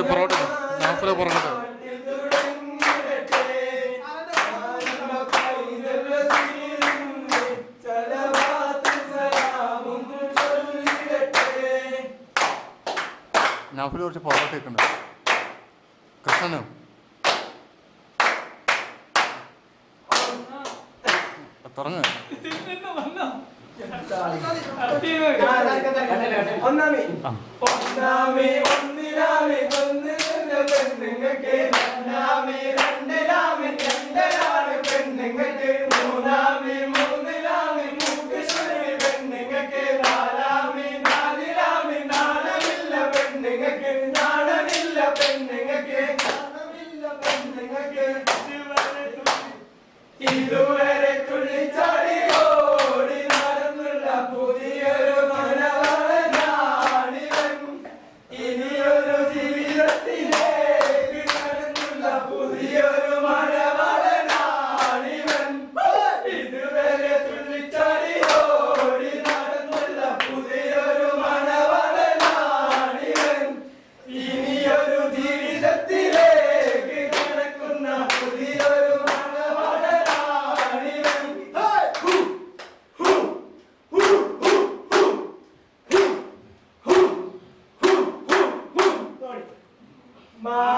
പൊറോട്ട നാഫിലെ പൊറോട്ട നാഫിൽ കുറച്ച് പൊറോട്ട വെക്കുന്നുണ്ട് കൃഷ്ണനോ തുറങ്ങ ഇതുവരെ തുള്ളിച്ചാടി ഓടി നടന്നുള്ള പുതിയൊരു മനവളനാണിവൻ ഇനിയൊരു ജീവിതത്തിലേക്ക് നടന്നുള്ള പുതിയൊരു മനവളനാണിവൻ ഇതുവരെ തുള്ളിച്ചാടി ഓടി നടന്നുള്ള പുതിയൊരു മനവളനാണിവൻ ഇനിയൊരു ജീവിതത്തിലേക്ക് നടക്കുന്ന പുതിയൊരു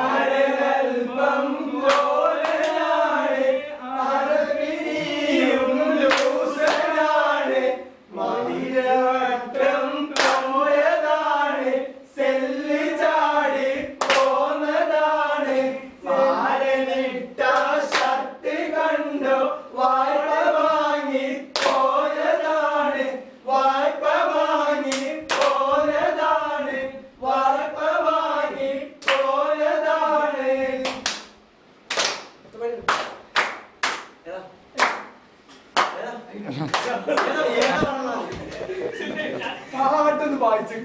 മാരകൽപ്പം ലോലനാണ് അറബിനിയും ലൂസനാണ് മതിരവട്ടം പോയതാണ് സെല്ല് ചാടി പോന്നതാണ് മാരനിട്ട ഷർട്ട് കണ്ടോ വായ്പ വാങ്ങി പോയതാണ് വായ്പ വാങ്ങി പോയതാണ് വായ്പ വാങ്ങി പാട്ടൊന്ന് വായിച്ചു